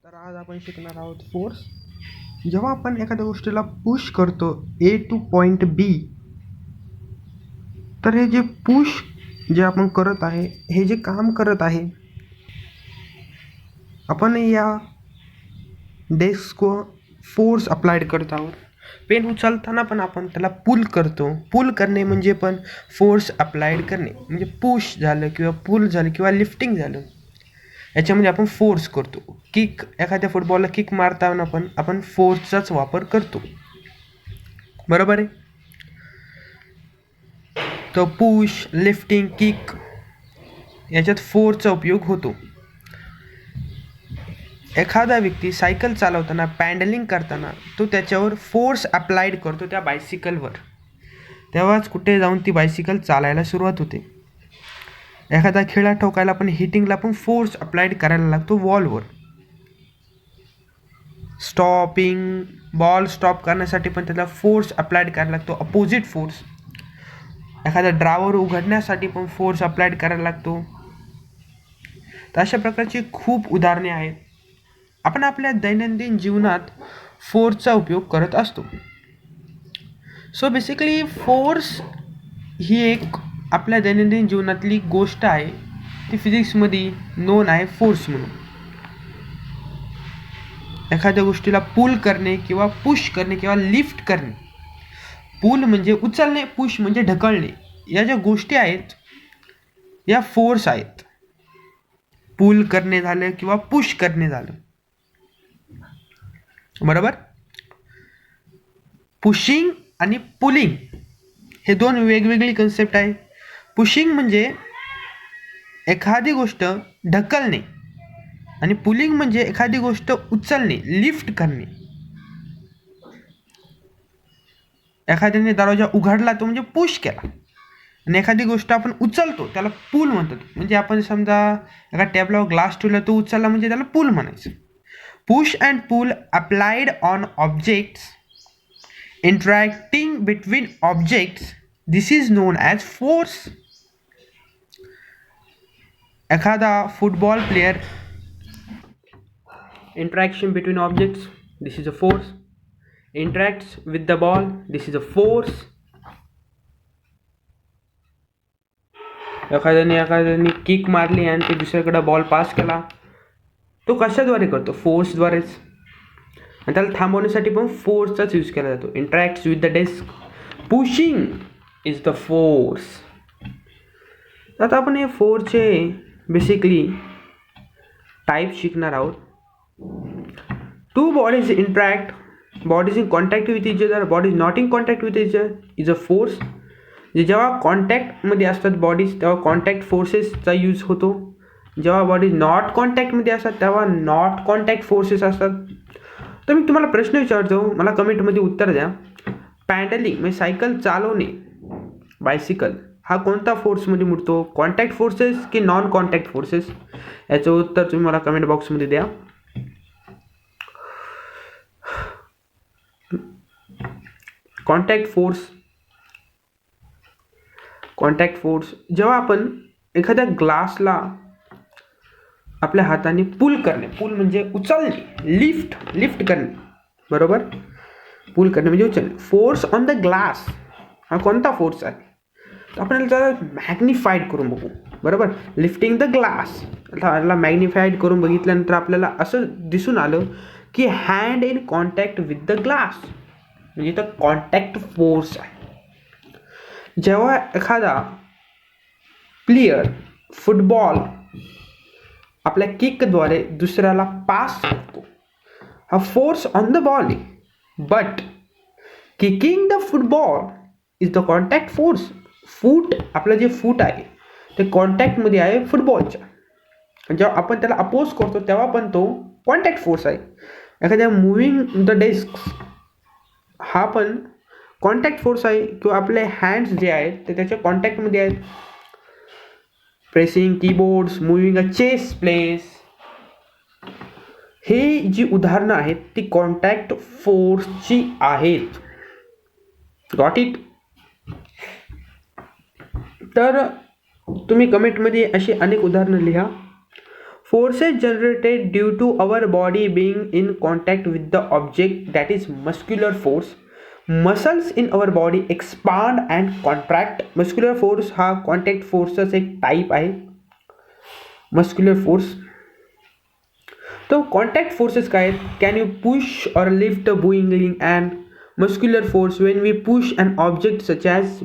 तर आज आपण शिकणार आहोत फोर्स. जेव्हा आपण एखाद्या गोष्टीला पुश करतो ए टू पॉईंट बी, तर हे जे पुश जे आपण करत आहे, हे जे काम करत आहे, आपण या डेस्कवर फोर्स अप्लाइड करत आहोत. पेन उचलताना पण आपण त्याला पुल करतो. पुल करणे म्हणजे पण फोर्स अप्लाइड करणे, म्हणजे पुश झालं किंवा पुल झालं किंवा लिफ्टिंग झालं, याच्यामध्ये आपण फोर्स करतो. किक, एखाद्या फुटबॉलला किक मारताना पण आपण फोर्सचाच वापर करतो, बरोबर आहे. तर पुश, लिफ्टिंग, किक याच्यात फोर्सचा उपयोग होतो. एखादा व्यक्ती सायकल चालवताना, पॅडलिंग करताना तो त्याच्यावर फोर्स अप्लाइड करतो त्या बायसिकलवर, तेव्हाच कुठे जाऊन ती बायसिकल चालायला सुरुवात होते. एखादा खेळा ठोकायला पण हिटिंगला पण फोर्स अप्लाइड करायला लागतो वॉलवर. स्टॉपिंग, बॉल स्टॉप करण्यासाठी पण त्याला फोर्स अप्लाइड करायला लागतो, अपोजिट फोर्स. एखादा ड्रावर उघडण्यासाठी पण फोर्स अप्लाइड करायला लागतो. तर अशा प्रकारची खूप उदाहरणे आहेत. आपण आपल्या दैनंदिन जीवनात फोर्सचा उपयोग करत असतो. सो बेसिकली फोर्स ही एक आपल्या दैनंदिन जीवनातली गोष्ट आहे. ती फिजिक्समध्ये नोन आहे फोर्स म्हणून. एखाद्या गोष्टीला पुल करणे किंवा पुश करणे किंवा लिफ्ट करणे. पुल म्हणजे उचलणे, पुश म्हणजे ढकलणे. या ज्या गोष्टी आहेत या फोर्स आहेत. पुल करणे झालं किंवा पुश करणे झालं, बरोबर. पुशिंग आणि पुलिंग हे दोन वेगवेगळी कन्सेप्ट आहे. पुशिंग म्हणजे एखादी गोष्ट ढकलणे आणि पुलिंग म्हणजे एखादी गोष्ट उचलणे, लिफ्ट करणे. एखाद्याने दरवाजा उघडला तो म्हणजे पुश केला, आणि एखादी गोष्ट आपण उचलतो त्याला पूल म्हणतात. म्हणजे आपण समजा एका टेबलावर ग्लास ठेवला, तो उचलला म्हणजे त्याला पूल म्हणायचं. Push and pull applied on objects, interacting between objects, this is known as force. एखादा football player, interaction between objects, this is a force. Interacts with the ball, this is a force. एखाद्याने kick मारली आणि ते दुसऱ्याकडे ball pass केला, तो कशाद्वारे करतो? फोर्सद्वारेच. आणि त्याला थांबवण्यासाठी पण फोर्सचाच यूज केला जातो. Interacts with the desk, pushing is the force. आता आपण हे फोर्सचे बेसिकली टाईप शिकणार आहोत. Two bodies interact, bodies in contact with each other, bodies not in contact with each other is a force. जेव्हा कॉन्टॅक्टमध्ये असतात बॉडीज तेव्हा कॉन्टॅक्ट फोर्सेसचा यूज होतो. जेव्हा बॉडीज नॉट कॉन्टॅक्टमध्ये असतात तेव्हा नॉट कॉन्टॅक्ट फोर्सेस असतात. तर मी तुम्हाला प्रश्न विचारतो, मला कमेंटमध्ये उत्तर द्या. पॅडलिंग म्हणजे सायकल चालवणे, बायसिकल, हा कोणता फोर्समध्ये मोडतो? कॉन्टॅक्ट फोर्सेस की नॉन कॉन्टॅक्ट फोर्सेस? याचं उत्तर तुम्ही मला कमेंट बॉक्समध्ये द्या. Contact force. कॉन्टॅक्ट फोर्स जेव्हा आपण एखाद्या ग्लासला आपल्या हाताने पुल करणे, पुल म्हणजे उचलणे, लिफ्ट करणे, बरोबर. पुल करणे म्हणजे उचलणे. फोर्स ऑन द ग्लास हा कोणता फोर्स आहे? आपण त्याला मॅग्निफाईड करून बघू, बरोबर. लिफ्टिंग द ग्लास याला मॅग्निफाईड करून बघितल्यानंतर आपल्याला असं दिसून आलं की hand in contact with the glass म्हणजे इथं कॉन्टॅक्ट फोर्स आहे. जेव्हा एखादा प्लेयर फुटबॉल आपल्या किकद्वारे दुसऱ्याला पास करतो, हा फोर्स ऑन द बॉल आहे. But kicking the football is the contact force. Foot, आपलं जे फूट आहे ते कॉन्टॅक्टमध्ये आहे फुटबॉलच्या. जेव्हा आपण त्याला अपोज करतो तेव्हा पण तो कॉन्टॅक्ट फोर्स आहे. एखाद्या मुव्हिंग द डेस्क हा पण कॉन्टॅक्ट फोर्स आहे, किंवा आपले हँड्स जे आहेत ते त्याच्या कॉन्टॅक्टमध्ये आहेत. प्रेसिंग कीबोर्ड्स, मुव्हिंग अ चेस प्लेस, हे जी उदाहरणं आहेत ती कॉन्टॅक्ट फोर्सची आहेत. Got it? तर तुम्ही कमेंटमध्ये अशी अनेक उदाहरणं लिहा. Forces generated due to our body being in contact with the object, that is muscular force. Muscles in our body expand and contract. Muscular force हा कॉन्टॅक्ट फोर्सचा एक टाईप आहे मस्क्युलर फोर्स. तो कॉन्टॅक्ट फोर्सेस काय आहेत? Can you push और lift buying and muscular force when we push an object such as